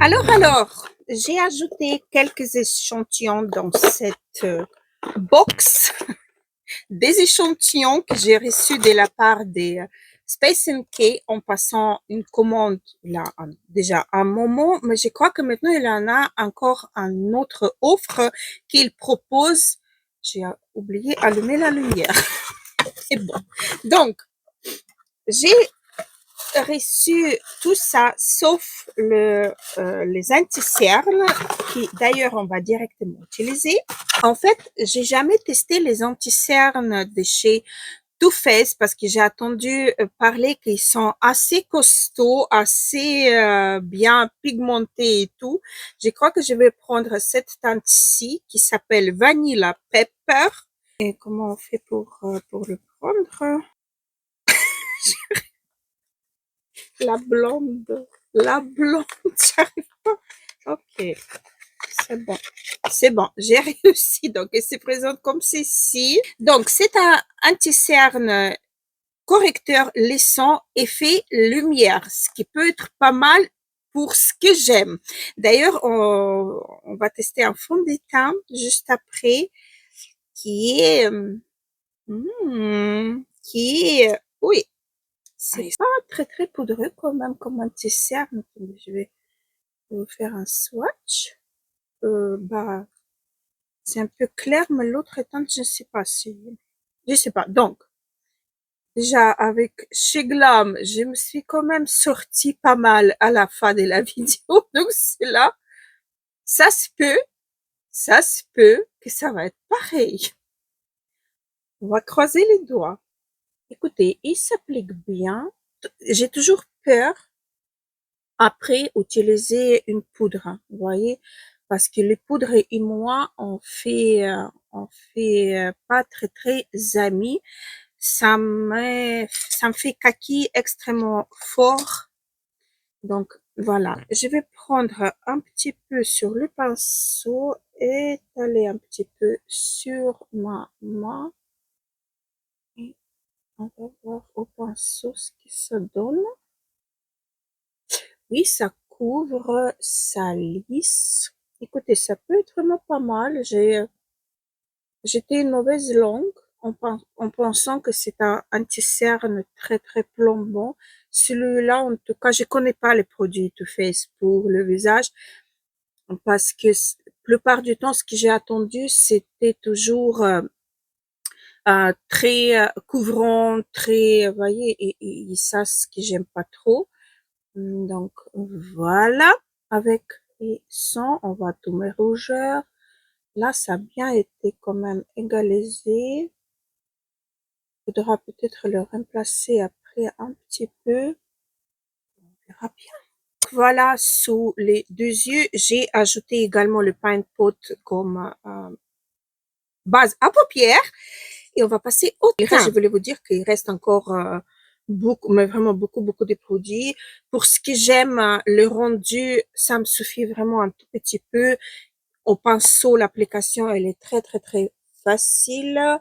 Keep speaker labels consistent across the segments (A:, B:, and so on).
A: Alors, j'ai ajouté quelques échantillons dans cette box des échantillons que j'ai reçus de la part des Space NK en passant une commande là déjà un moment, mais je crois que maintenant il y en a encore un autre offre qu'il propose. J'ai oublié allumer la lumière. C'est bon. Donc, j'ai reçu tout ça sauf les anti-cernes qui d'ailleurs on va directement utiliser. En fait, j'ai jamais testé les anti-cernes de chez Too Faced parce que j'ai attendu parler qu'ils sont assez costauds, assez bien pigmentés et tout. Je crois que je vais prendre cette teinte-ci qui s'appelle Vanilla Pepper. Et comment on fait pour le prendre? La blonde, j'arrive pas. Ok, c'est bon, j'ai réussi. Donc, elle se présente comme ceci. Donc, c'est un anti-cerne correcteur laissant effet lumière, ce qui peut être pas mal pour ce que j'aime. D'ailleurs, on va tester un fond de teint juste après qui est, oui, c'est pas très très poudreux quand même comme anti-cerne. Je vais vous faire un swatch. C'est un peu clair, mais l'autre teinte, je sais pas si, je sais pas. Donc, déjà, avec chez Glam, je me suis quand même sortie pas mal à la fin de la vidéo. Donc, c'est là, ça se peut que ça va être pareil. On va croiser les doigts. Écoutez, il s'applique bien. J'ai toujours peur après utiliser une poudre, vous voyez, parce que les poudres et moi, on fait pas très très amis. Ça me fait kaki extrêmement fort. Donc, voilà. Je vais prendre un petit peu sur le pinceau et étaler un petit peu sur ma main. Et on va voir au pinceau ce que ça donne. Oui, ça couvre, ça lisse. Écoutez, ça peut être vraiment pas mal. J'étais une mauvaise langue en pensant que c'est un anti-cerne très très plombant. Celui-là, en tout cas, je connais pas les produits Too Faced pour le visage parce que la plupart du temps, ce que j'ai attendu, c'était toujours très couvrant, très, vous voyez, et ça, ce que j'aime pas trop. Donc voilà, avec et sans, on va tous mes rougeurs. Là, ça a bien été quand même égalisé. Il faudra peut-être le remplacer après un petit peu. On verra bien. Voilà, sous les deux yeux, j'ai ajouté également le Paint Pot comme base à paupières. Et on va passer au teint. Je voulais vous dire qu'il reste encore beaucoup, mais vraiment beaucoup, beaucoup de produits. Pour ce que j'aime, le rendu, ça me suffit vraiment un tout petit peu. Au pinceau, l'application, elle est très, très, très facile.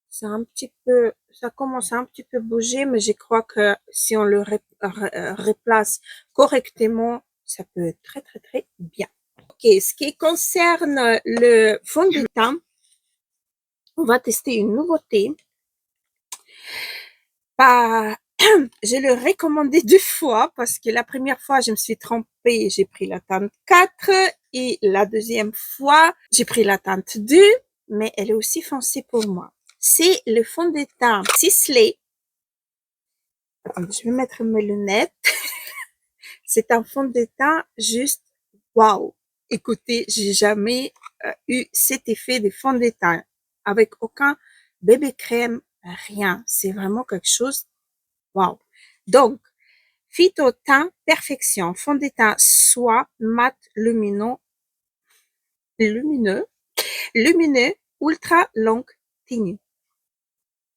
A: C'est un petit peu, ça commence à un petit peu bouger, mais je crois que si on le replace correctement, ça peut être très, très, très bien. Ok, ce qui concerne le fond de teint, on va tester une nouveauté. Bah, je l'ai recommandé 2 fois parce que la première fois, je me suis trompée, j'ai pris la teinte 4 et la deuxième fois, j'ai pris la teinte 2, mais elle est aussi foncée pour moi. C'est le fond de teint Sisley. Attendez, je vais mettre mes lunettes. C'est un fond de teint juste waouh. Écoutez, j'ai jamais eu cet effet de fond de teint avec aucun bébé crème, rien. C'est vraiment quelque chose waouh. Donc, Phyto Teint Perfection, fond de teint soie mat lumineux, ultra long tenu.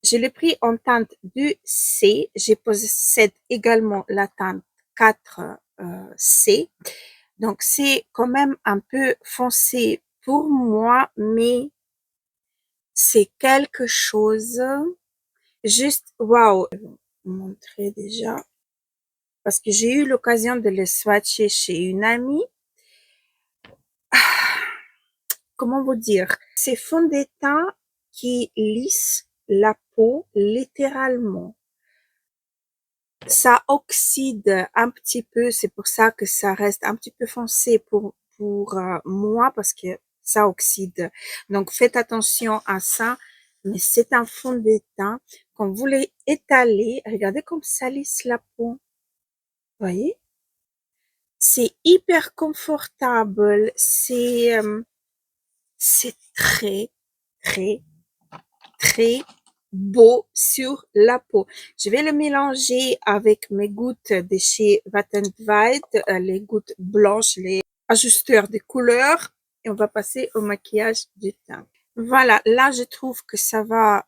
A: Je l'ai pris en teinte 2C. Je possède également la teinte 4C. Donc, c'est quand même un peu foncé pour moi, mais c'est quelque chose juste waouh. Je vais vous montrer déjà. parce que j'ai eu l'occasion de le swatcher chez une amie. Comment vous dire? C'est fond de teint qui lisse la peau littéralement. Ça oxyde un petit peu, c'est pour ça que ça reste un petit peu foncé pour moi parce que ça oxyde. Donc faites attention à ça. Mais c'est un fond de teint. Quand vous l'étalez, regardez comme ça lisse la peau. Voyez? C'est hyper confortable. C'est très, très, très beau sur la peau. Je vais le mélanger avec mes gouttes de chez Wet n Wild, les gouttes blanches, les ajusteurs de couleurs, et on va passer au maquillage du teint. Voilà, là je trouve que ça va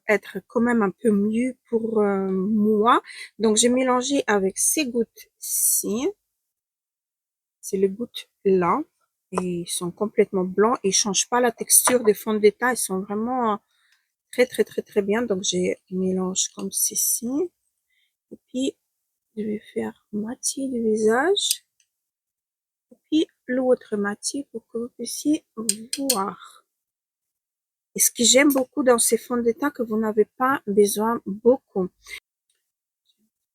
A: être quand même un peu mieux pour moi. Donc j'ai mélangé avec ces gouttes-ci. C'est les gouttes là. Et ils sont complètement blancs. Ils changent pas la texture des fonds de teint. Ils sont vraiment très très très très bien. Donc j'ai mélange comme ceci. Et puis je vais faire moitié du visage. Et puis l'autre moitié pour que vous puissiez voir. Et ce que j'aime beaucoup dans ces fonds de teint, que vous n'avez pas besoin beaucoup.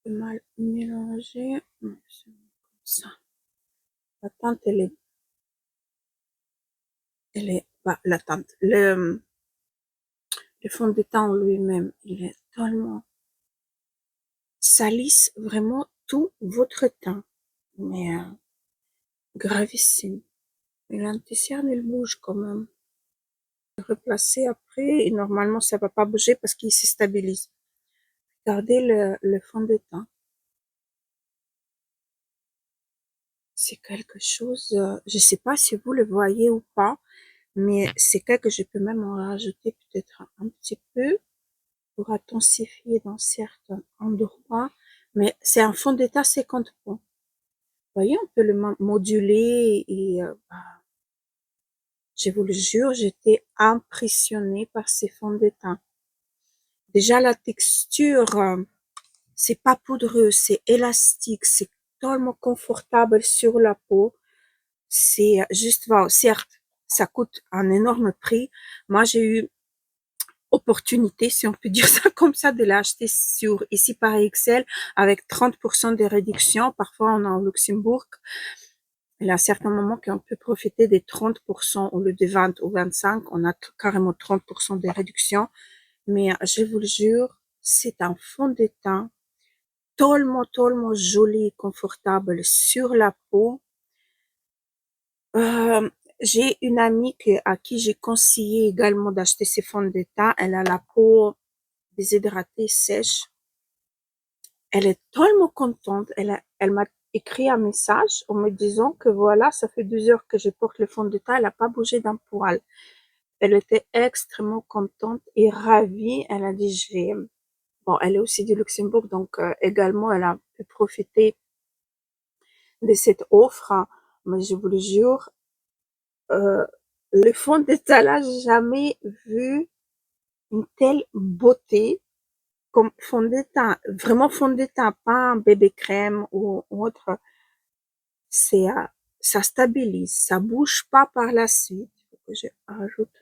A: Mal mélanger. Comme ça. La teinte, elle est, bah, la teinte, le fond de teint en lui-même, il est tellement, ça lisse vraiment tout votre teint. Mais, gravissime. Et l'anti-cerne, il bouge quand même. Replacer après, et normalement, ça va pas bouger parce qu'il se stabilise. Regardez le fond de teint. C'est quelque chose, je sais pas si vous le voyez ou pas, mais c'est quelque, je peux même en rajouter peut-être un petit peu pour intensifier dans certains endroits. Mais c'est un fond de teint 50 points. Vous voyez, on peut le moduler et je vous le jure, j'étais impressionnée par ces fonds de teint. Déjà la texture, c'est pas poudreux, c'est élastique, c'est tellement confortable sur la peau. C'est juste, wow, certes, ça coûte un énorme prix. Moi, j'ai eu opportunité, si on peut dire ça comme ça, de l'acheter sur ici par Excel avec 30% de réduction. Parfois, on est en Luxembourg. Il y a certains moments qu'on peut profiter des 30% au lieu de 20 ou 25. On a carrément 30% de réduction. Mais je vous le jure, c'est un fond de teint tellement, tellement joli et confortable sur la peau. J'ai une amie à qui j'ai conseillé également d'acheter ces fonds de teint. Elle a la peau déshydratée, sèche. Elle est tellement contente. Elle m'a écrit un message en me disant que voilà, ça fait 2 heures que je porte le fond de teint. Elle n'a pas bougé d'un poil. Elle était extrêmement contente et ravie. Elle a dit, bon, elle est aussi du Luxembourg, donc également, elle a pu profiter de cette offre. Mais je vous le jure, euh, le fond de teint là, j'ai jamais vu une telle beauté comme fond de teint, vraiment fond de teint, pas un bébé crème ou autre. C'est, ça stabilise, ça bouge pas par la suite. Il faut que je rajoute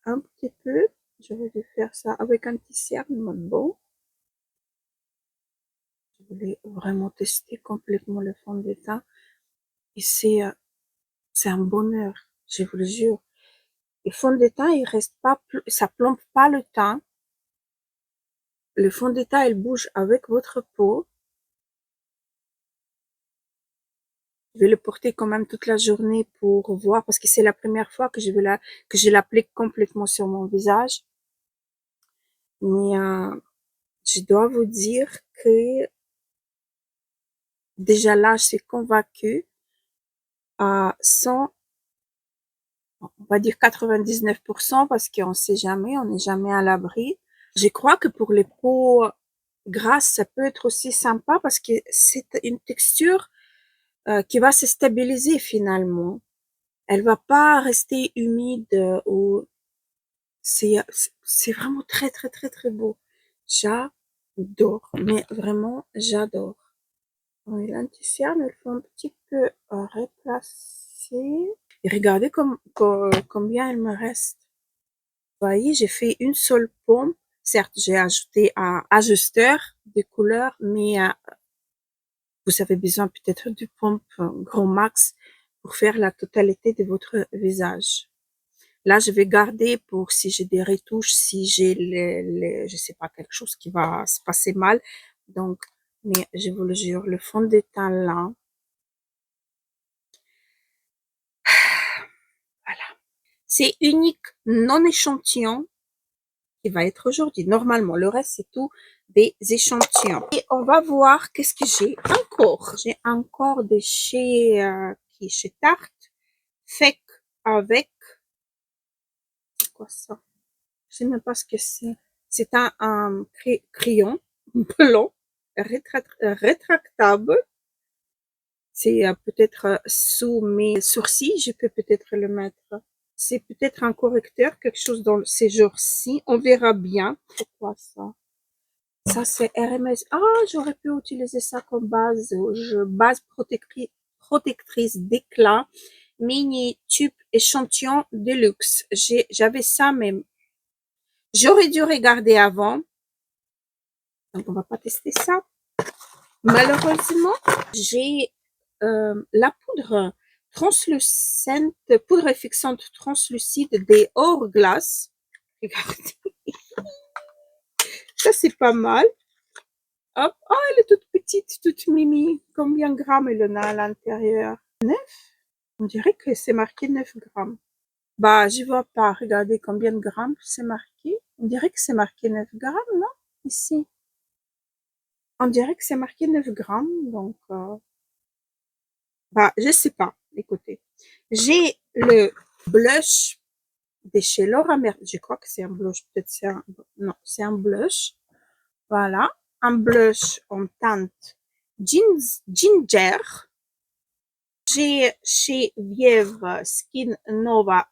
A: un petit peu. Je vais faire ça avec un petit cerne, bon. Je voulais vraiment tester complètement le fond de teint. Et c'est un bonheur, je vous le jure. Le fond de teint, il reste pas, ça plombe pas le teint. Le fond de teint, il bouge avec votre peau. Je vais le porter quand même toute la journée pour voir, parce que c'est la première fois que que je l'applique complètement sur mon visage. Mais je dois vous dire que déjà là, je suis convaincue à 100, on va dire 99%, parce qu'on sait jamais, on n'est jamais à l'abri. Je crois que pour les peaux grasses, ça peut être aussi sympa parce que c'est une texture qui va se stabiliser finalement. Elle va pas rester humide ou c'est c'est vraiment très très très très beau. J'adore, mais vraiment j'adore. Oui, l'anti-cerne, il faut un petit peu replacer. Et regardez combien il me reste. Vous voyez, j'ai fait une seule pompe. Certes, j'ai ajouté un ajusteur de couleur, mais vous avez besoin peut-être de pompe grand max pour faire la totalité de votre visage. Là, je vais garder pour si j'ai des retouches, si j'ai je sais pas, quelque chose qui va se passer mal. Donc, mais je vous le jure, le fond de teint là, voilà. C'est unique, non échantillon, qui va être aujourd'hui. Normalement, le reste, c'est tout des échantillons. Et on va voir qu'est-ce que j'ai encore. J'ai encore de chez Tarte, Fake avec, quoi ça? Je sais même pas ce que c'est. C'est un crayon blanc rétractable. C'est peut-être sous mes sourcils, je peux peut-être le mettre. C'est peut-être un correcteur, quelque chose dans ces jours-ci. On verra bien. C'est quoi ça? Ça, c'est RMS. Ah, j'aurais pu utiliser ça comme base. Base protectrice d'éclat. Mini tube échantillon de luxe. J'avais ça, mais j'aurais dû regarder avant. Donc, on va pas tester ça. Malheureusement, j'ai la poudre translucente, poudre fixante translucide des Hourglass. Regardez, ça c'est pas mal. Hop, oh, elle est toute petite, toute mimi. Combien de grammes elle en a à l'intérieur? 9. On dirait que c'est marqué 9 grammes. Bah, je vois pas. Regardez combien de grammes c'est marqué. On dirait que c'est marqué 9 grammes, non? Ici. On dirait que c'est marqué 9 grammes, donc bah, je sais pas. Écoutez, j'ai le blush de chez Laura Mercier. Je crois que c'est un blush. Peut-être c'est un, non, c'est un blush. Voilà. Un blush en teinte ginger. J'ai chez Vieve Skin Nova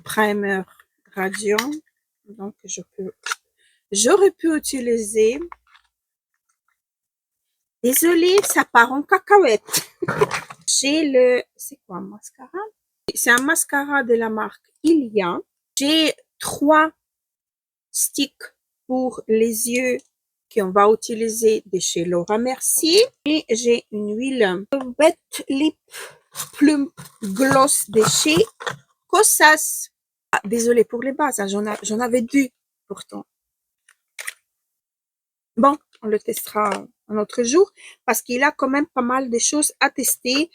A: Primer Radiant. Donc, j'aurais pu utiliser. Désolée, ça part en cacahuète. J'ai c'est quoi un mascara? C'est un mascara de la marque Ilia. J'ai 3 sticks pour les yeux qu'on va utiliser de chez Laura Mercier. Et j'ai une huile Wet Lip Plump Gloss de chez Kosas. Ah, désolée pour les bases, hein, j'en avais 2 pourtant. Bon, on le testera un autre jour parce qu'il a quand même pas mal de choses à tester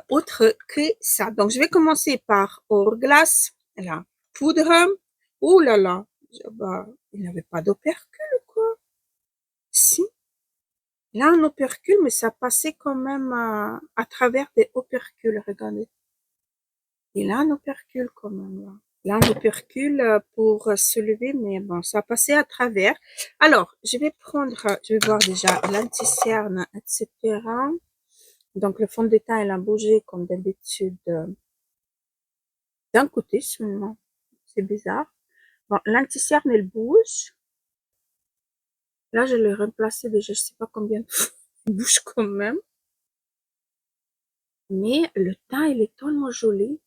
A: autre que ça. Donc, je vais commencer par Hourglass, la poudre. Ouh là là, bah, il n'avait pas d'opercule, quoi. Si, il a un opercule, mais ça passait quand même à travers des opercules, regardez. Il a un opercule quand même, là. Il a un opercule pour se lever, mais bon, ça passait à travers. Alors, je vais voir déjà l'anti-cerne, etc. Donc, le fond de teint, il a bougé comme d'habitude d'un côté seulement. C'est bizarre. Bon, l'anti-cerne, elle bouge. Là, je l'ai remplacé déjà, je sais pas combien de fois. Il bouge quand même. Mais le teint, il est tellement joli.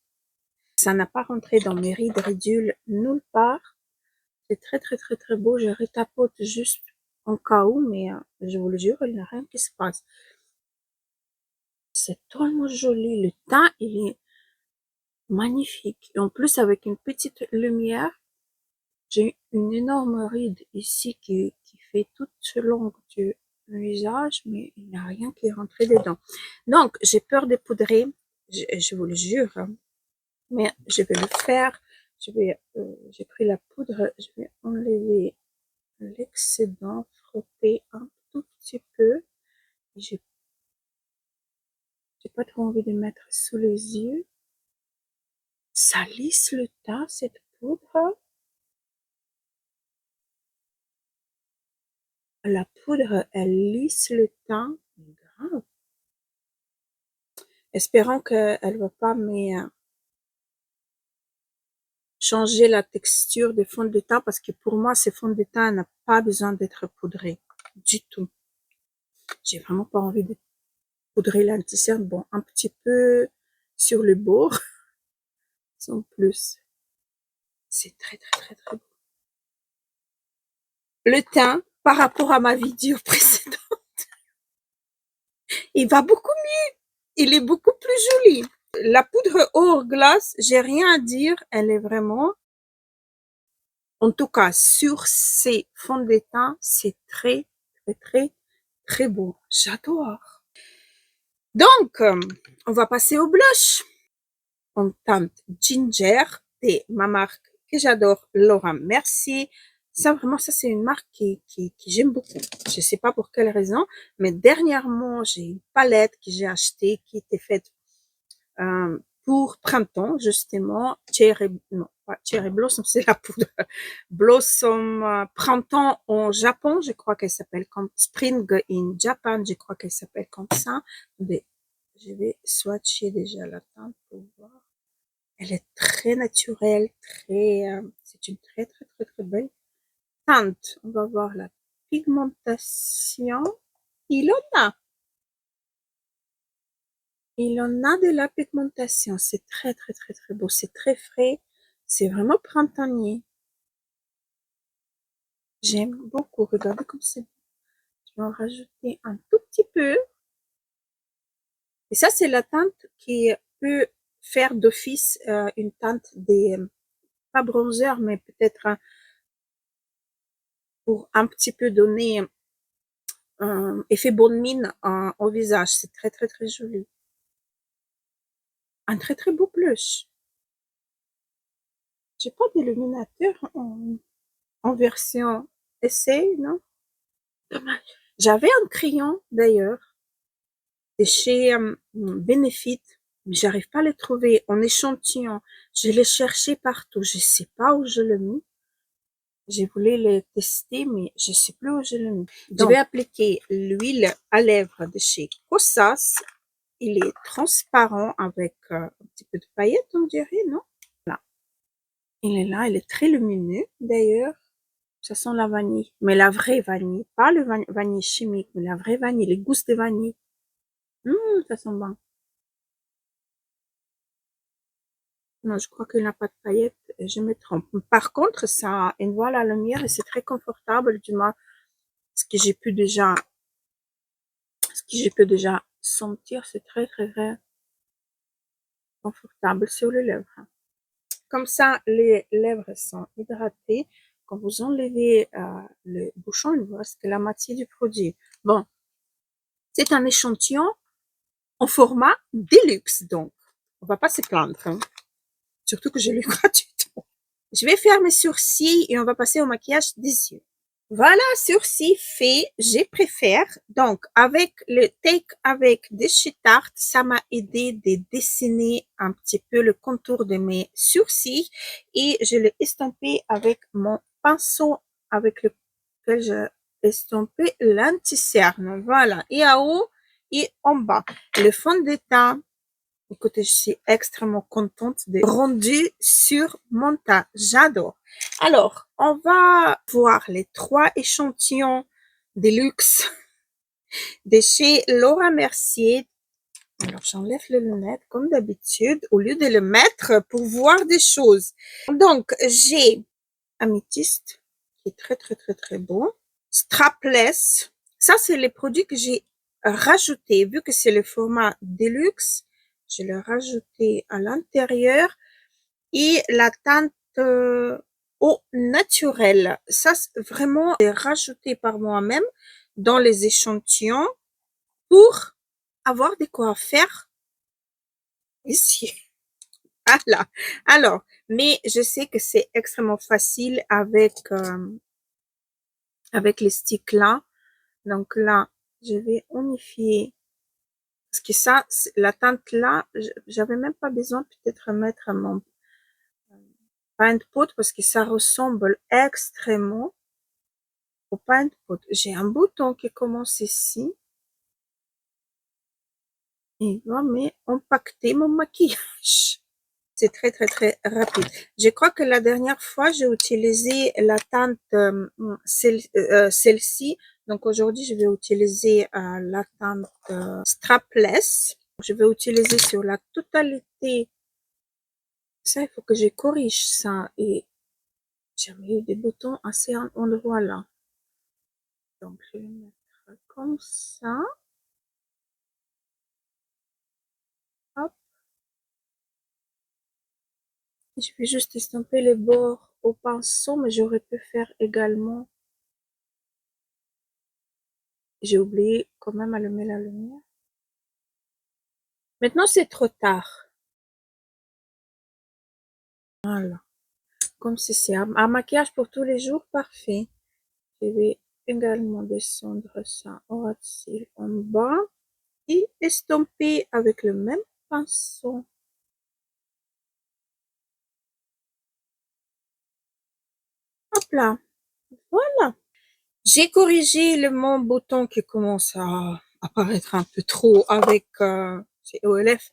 A: Ça n'a pas rentré dans mes rides ridules nulle part. C'est très, très, très, très beau. Je retapote juste en cas où, mais je vous le jure, il n'y a rien qui se passe. C'est tellement joli. Le teint, il est magnifique. Et en plus, avec une petite lumière, j'ai une énorme ride ici qui fait toute longue du visage, mais il n'y a rien qui est rentré dedans. Donc, j'ai peur de poudrer, je vous le jure, hein, mais je vais le faire. J'ai pris la poudre, je vais enlever l'excédent, frotter un tout petit peu. J'ai pas trop envie de mettre sous les yeux. Ça lisse le teint, cette poudre. La poudre, elle lisse le teint. Grave. Espérons qu'elle va pas changer la texture des fonds de teint parce que pour moi, ces fonds de teint n'ont pas besoin d'être poudrés du tout. j'ai vraiment pas envie de poudrer l'anti-cerne. Bon, un petit peu sur le bord, sans plus. C'est très, très, très, très beau. Le teint, par rapport à ma vidéo précédente, il va beaucoup mieux. Il est beaucoup plus joli. La poudre Hourglass, j'ai rien à dire. Elle est vraiment, en tout cas, sur ces fonds de teint, c'est très, très, très, très beau. J'adore. Donc, on va passer au blush. On teinte Ginger de ma marque que j'adore, Laura Mercier. Ça, vraiment, ça, c'est une marque qui j'aime beaucoup. Je sais pas pour quelle raison, mais dernièrement, j'ai une palette que j'ai achetée qui était faite pour printemps, justement. Non, pas Cherry Blossom, c'est la poudre. Blossom printemps au Japon, je crois qu'elle s'appelle comme Spring in Japan, je crois qu'elle s'appelle comme ça. Mais je vais swatcher déjà la teinte pour voir. Elle est très naturelle, c'est une très, très, très, très belle teinte. On va voir la pigmentation. Il en a. Il en a de la pigmentation. C'est très, très, très, très beau. C'est très frais. C'est vraiment printanier. J'aime beaucoup. Regardez comme c'est beau. Je vais en rajouter un tout petit peu. Et ça, c'est la teinte qui peut faire d'office une teinte des, pas bronzer, mais peut-être pour un petit peu donner effet bonne mine au visage. C'est très, très, très joli. Un très, très beau blush. J'ai pas d'illuminateur en version essai, non? Dommage. J'avais un crayon, d'ailleurs, de chez Benefit, mais j'arrive pas à le trouver en échantillon. Je l'ai cherché partout. Je sais pas où je l'ai mis. Je voulais le tester, mais je sais plus où je l'ai mis. Je vais appliquer l'huile à lèvres de chez Kosas. Il est transparent avec un petit peu de paillettes, on dirait, non? Là. Il est là, il est très lumineux, d'ailleurs. Ça sent la vanille, mais la vraie vanille, pas le vanille chimique, mais la vraie vanille, les gousses de vanille. Ça sent bon. Non, je crois qu'il n'a pas de paillettes, je me trompe. Par contre, ça a une voile à lumière et c'est très confortable, du moins, ce que j'ai pu déjà, sentir, c'est très, très, très confortable sur les lèvres. Comme ça, les lèvres sont hydratées. Quand vous enlevez le bouchon, il vous reste que la moitié du produit. Bon, c'est un échantillon en format Deluxe, donc on va pas se plaindre, hein. Surtout que je l'ai gratuitement. Je vais faire mes sourcils et on va passer au maquillage des yeux. Voilà, sourcils faits, je préfère. Donc, avec le Take avec de chez Tarte, ça m'a aidé de dessiner un petit peu le contour de mes sourcils et je l'ai estampé avec mon pinceau avec lequel je estampé l'anti-cerne. Voilà, et en haut et en bas. Le fond de teint, écoutez, je suis extrêmement contente de rendu sur mon teint. J'adore. Alors, on va voir les 3 échantillons de luxe de chez Laura Mercier. Alors, j'enlève les lunettes comme d'habitude au lieu de le mettre pour voir des choses. Donc, j'ai Améthyste qui est très, très, très, très beau. Strapless. Ça, c'est les produits que j'ai rajoutés. Vu que c'est le format Deluxe, je l'ai rajouté à l'intérieur. Et la teinte au naturel. Ça, vraiment, c'est rajouté par moi-même dans les échantillons pour avoir de quoi faire ici. Voilà. Alors, mais je sais que c'est extrêmement facile avec les sticks là. Donc là, je vais unifier. Parce que ça, la teinte là, j'avais même pas besoin peut-être mettre mon paint pot parce que ça ressemble extrêmement au paint pot. J'ai un bouton qui commence ici. Et il va m'empaqueter mon maquillage. C'est très, très, très rapide. Je crois que la dernière fois, j'ai utilisé la teinte celle-ci. Donc aujourd'hui, je vais utiliser la teinte strapless. Je vais utiliser sur la totalité. Ça, il faut que je corrige ça. Et j'ai mis des boutons à ces endroits-là. Donc, je vais mettre comme ça. Hop. Je vais juste estomper les bords au pinceau, mais j'aurais pu faire également. J'ai oublié quand même allumer la lumière. Maintenant, c'est trop tard. Voilà. Comme si c'est un maquillage pour tous les jours, parfait. Je vais également descendre ça en ras de cils en bas et estomper avec le même pinceau. Hop là. Voilà. J'ai corrigé mon bouton qui commence à apparaître un peu trop avec c'est OLF.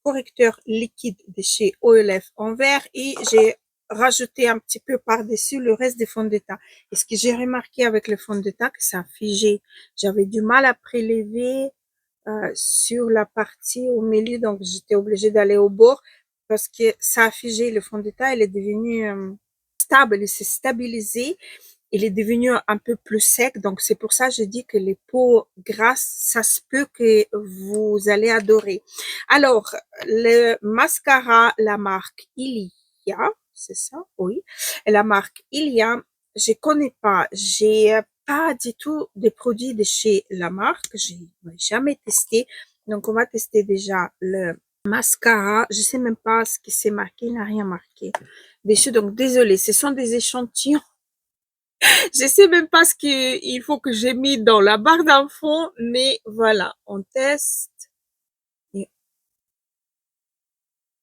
A: Correcteur liquide de chez OLF en vert et j'ai rajouté un petit peu par-dessus le reste des fonds de teint. Et ce que j'ai remarqué avec le fond de teint, que ça a figé. J'avais du mal à prélever sur la partie au milieu, donc j'étais obligée d'aller au bord parce que ça a figé. Le fond de teint, il est devenu stable, il s'est stabilisé, il est devenu un peu plus sec. Donc c'est pour ça que je dis que les peaux grasses, ça se peut que vous allez adorer. Alors, le mascara, la marque Ilia, c'est ça? Oui. La marque Ilia, je connais pas. J'ai pas du tout des produits de chez la marque. Je n'ai jamais testé. Donc, on va tester déjà le mascara. Je sais même pas ce qui s'est marqué. Il n'a rien marqué dessus. Donc, désolé. Ce sont des échantillons. Je sais même pas ce qu'il faut que j'ai mis dans la barre d'infos, mais voilà, on teste et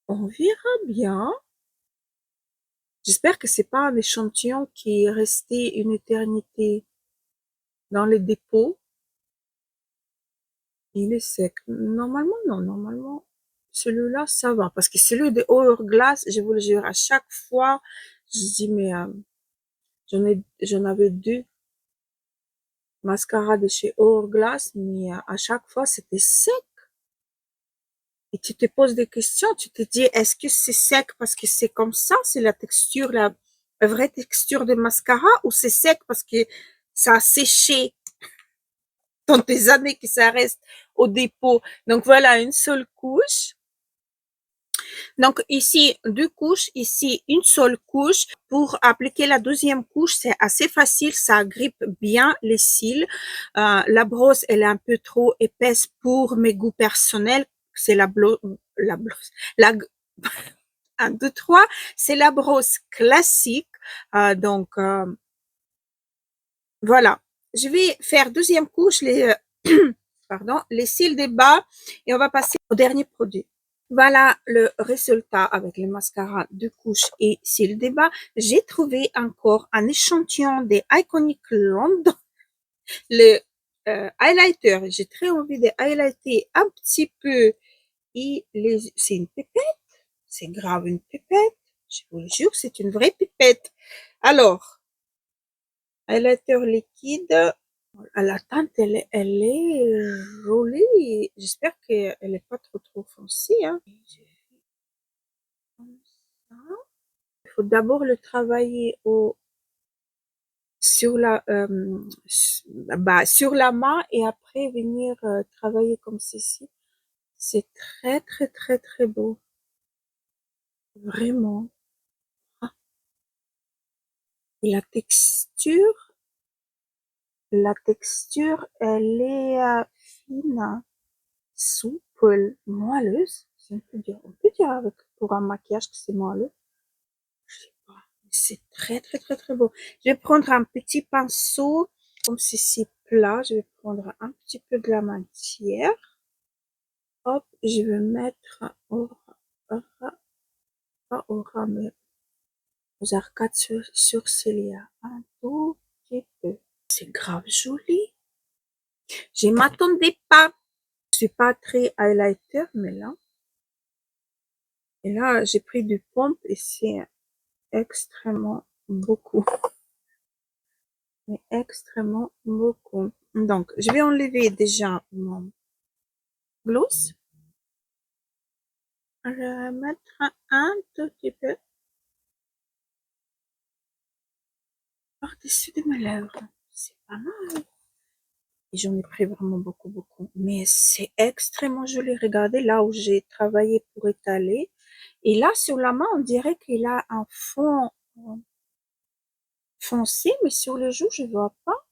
A: on verra bien. J'espère que c'est pas un échantillon qui est resté une éternité dans les dépôts. Il est sec. Normalement, non, normalement, celui-là, ça va. Parce que celui de Hourglass, je vous le jure, à chaque fois, je dis, mais j'en avais deux mascaras de chez Hourglass, mais à chaque fois, c'était sec. Et tu te poses des questions, tu te dis, est-ce que c'est sec parce que c'est comme ça, c'est la texture, la vraie texture de mascara, ou c'est sec parce que ça a séché dans des années que ça reste au dépôt. Donc voilà, une seule couche. Donc ici, deux couches, ici, une seule couche. Pour appliquer la deuxième couche, c'est assez facile, ça agrippe bien les cils. La brosse, elle est un peu trop épaisse pour mes goûts personnels. C'est la 1, 2, 3, c'est la brosse classique. Donc, voilà. Je vais faire deuxième couche, pardon, les cils des bas et on va passer au dernier produit. Voilà le résultat avec le mascara de couche et cils des bas. J'ai trouvé encore un échantillon des Iconic London, le highlighter. J'ai très envie de highlighter un petit peu et c'est une pépette. C'est grave une pipette. Je vous le jure, c'est une vraie pipette. Alors, highlighter liquide. La teinte, elle est jolie. J'espère qu'elle n'est pas trop foncée. Hein. Il faut d'abord le travailler sur sur la main et après venir travailler comme ceci. C'est très, très, très, très beau. Vraiment. Ah. Et la texture, elle est fine, souple, moelleuse. Si on peut dire avec, pour un maquillage que c'est moelleux. Je sais pas. C'est très, très, très, très beau. Je vais prendre un petit pinceau, comme si c'est plat. Je vais prendre un petit peu de la matière. Hop, je vais mettre pas au ras, mais aux arcades sourcilières. Un tout petit peu. C'est grave joli. Je m'attendais pas. Je suis pas très highlighter, mais là, Et là, j'ai pris du pompe et c'est extrêmement beaucoup. Mais extrêmement beaucoup. Donc, je vais enlever déjà mon gloss. Je vais mettre un tout petit peu par-dessus de mes lèvres. C'est pas mal. Et j'en ai pris vraiment beaucoup, beaucoup. Mais c'est extrêmement joli. Regardez là où j'ai travaillé pour étaler. Et là, sur la main, on dirait qu'il a un fond foncé, mais sur le joue, je vois pas.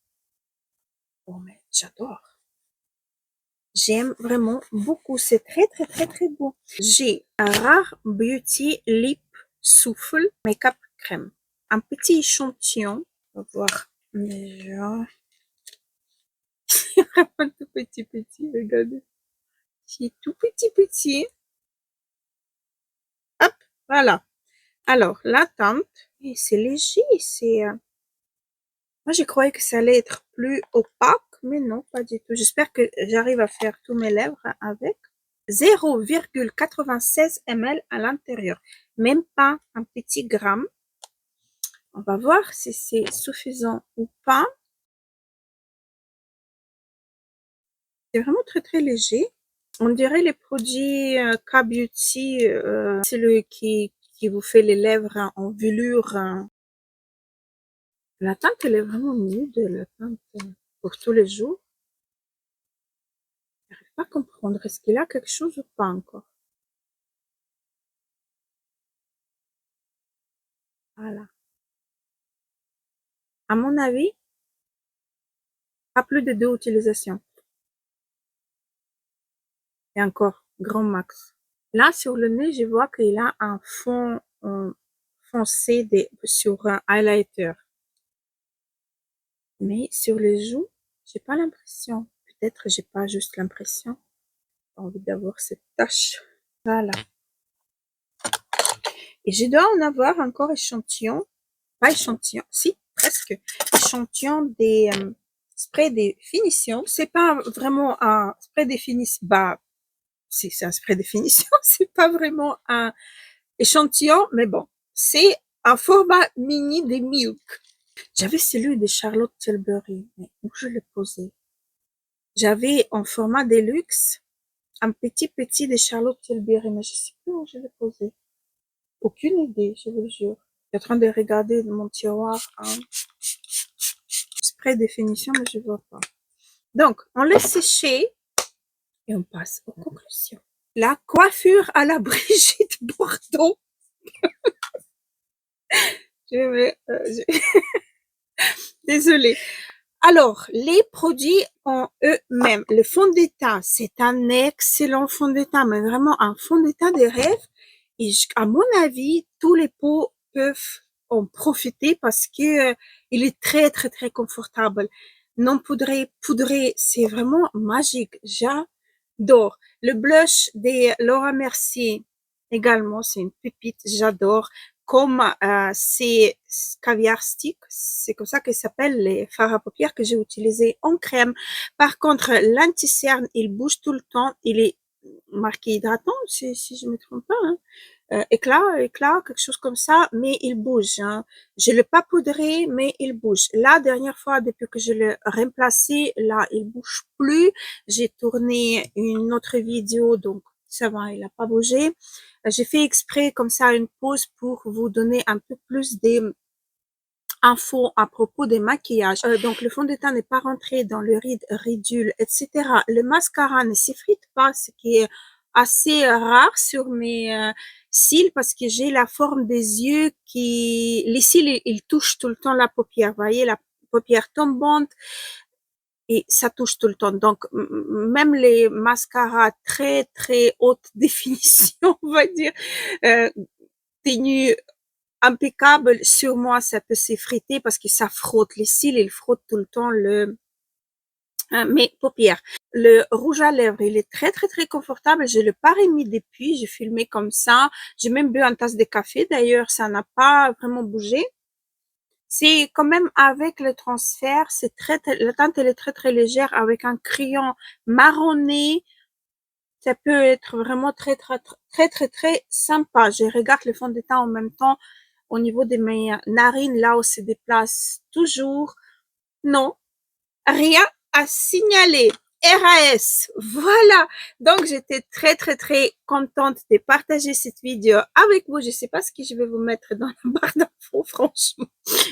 A: Oh, mais j'adore. J'aime vraiment beaucoup. C'est très, très, très, très beau. J'ai un Rare Beauty Lip Souffle Make-up Crème. Un petit échantillon. On va voir déjà. Vraiment tout petit, petit. Regardez. C'est tout petit, petit. Hop, voilà. Alors, la teinte, c'est léger, moi je croyais que ça allait être plus opaque, mais non, pas du tout. J'espère que j'arrive à faire tous mes lèvres avec. 0,96 ml à l'intérieur, même pas un petit gramme. On va voir si c'est suffisant ou pas. C'est vraiment très très léger. On dirait les produits K-Beauty, c'est le qui vous fait les lèvres en velours. La teinte, elle est vraiment nude, la teinte pour tous les jours. Je n'arrive pas à comprendre. Est-ce qu'il a quelque chose ou pas encore? Voilà. À mon avis, pas plus de 2 utilisations. Et encore, grand max. Là, sur le nez, je vois qu'il a un fond foncé sur un highlighter. Mais sur les joues, j'ai pas l'impression. Peut-être j'ai pas juste l'impression. J'ai envie d'avoir cette tache. Voilà. Et je dois en avoir encore échantillon. Pas échantillon, si, presque. Échantillon des sprays de finition. C'est pas vraiment un spray de finition. Bah, si, c'est un spray de finition. C'est pas vraiment un échantillon, mais bon. C'est un format mini des Milk. J'avais celui de Charlotte Tilbury, mais où je l'ai posé? J'avais en format deluxe un petit de Charlotte Tilbury, mais je sais plus où je l'ai posé. Aucune idée, je vous le jure. Je suis en train de regarder dans mon tiroir un spray de finition, mais je vois pas. Donc, on laisse sécher et on passe aux conclusions. La coiffure à la Brigitte Bardot. Je vais, désolée. Alors, les produits en eux-mêmes. Le fond de teint, c'est un excellent fond de teint, mais vraiment un fond de teint de rêve. Et à mon avis, tous les peaux peuvent en profiter parce que il est très, très, très confortable. Non poudré, poudré, c'est vraiment magique. J'adore. Le blush des Laura Mercier, également, c'est une pépite. J'adore. Comme c'est caviar stick, c'est comme ça que s'appellent les fards à paupières que j'ai utilisés en crème. Par contre, l'anti-cerne, il bouge tout le temps. Il est marqué hydratant, si je me trompe pas. Hein. Éclat, quelque chose comme ça, mais il bouge. Hein. Je l'ai pas poudré, mais il bouge. La dernière fois, depuis que je l'ai remplacé, là, il bouge plus. J'ai tourné une autre vidéo, donc ça va, il a pas bougé. J'ai fait exprès comme ça une pause pour vous donner un peu plus d'infos à propos des maquillages. Donc le fond de teint n'est pas rentré dans le ridule, etc. Le mascara ne s'effrite pas, ce qui est assez rare sur mes cils parce que j'ai la forme des yeux les cils ils touchent tout le temps la paupière. Vous voyez la paupière tombante et ça touche tout le temps. Donc même les mascaras très très haute définition, on va dire, tenue impeccable, sur moi ça peut s'effriter parce que ça frotte les cils, il frotte tout le temps mes paupières. Le rouge à lèvres, il est très très très confortable. Je l'ai pas remis depuis, j'ai filmé comme ça. J'ai même bu une tasse de café. D'ailleurs, ça n'a pas vraiment bougé. C'est quand même avec le transfert, la teinte elle est très très légère avec un crayon marronné. ça peut être vraiment très sympa. Je regarde le fond de teint en même temps au niveau de mes narines, là où se déplace toujours. Non, rien à signaler. RAS, voilà. Donc j'étais très contente de partager cette vidéo avec vous. Je sais pas ce que je vais vous mettre dans la barre d'infos, franchement.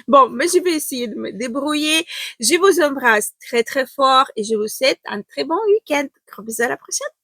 A: Bon, mais je vais essayer de me débrouiller. Je vous embrasse très fort et je vous souhaite un très bon week-end. Gros bisous, à la prochaine.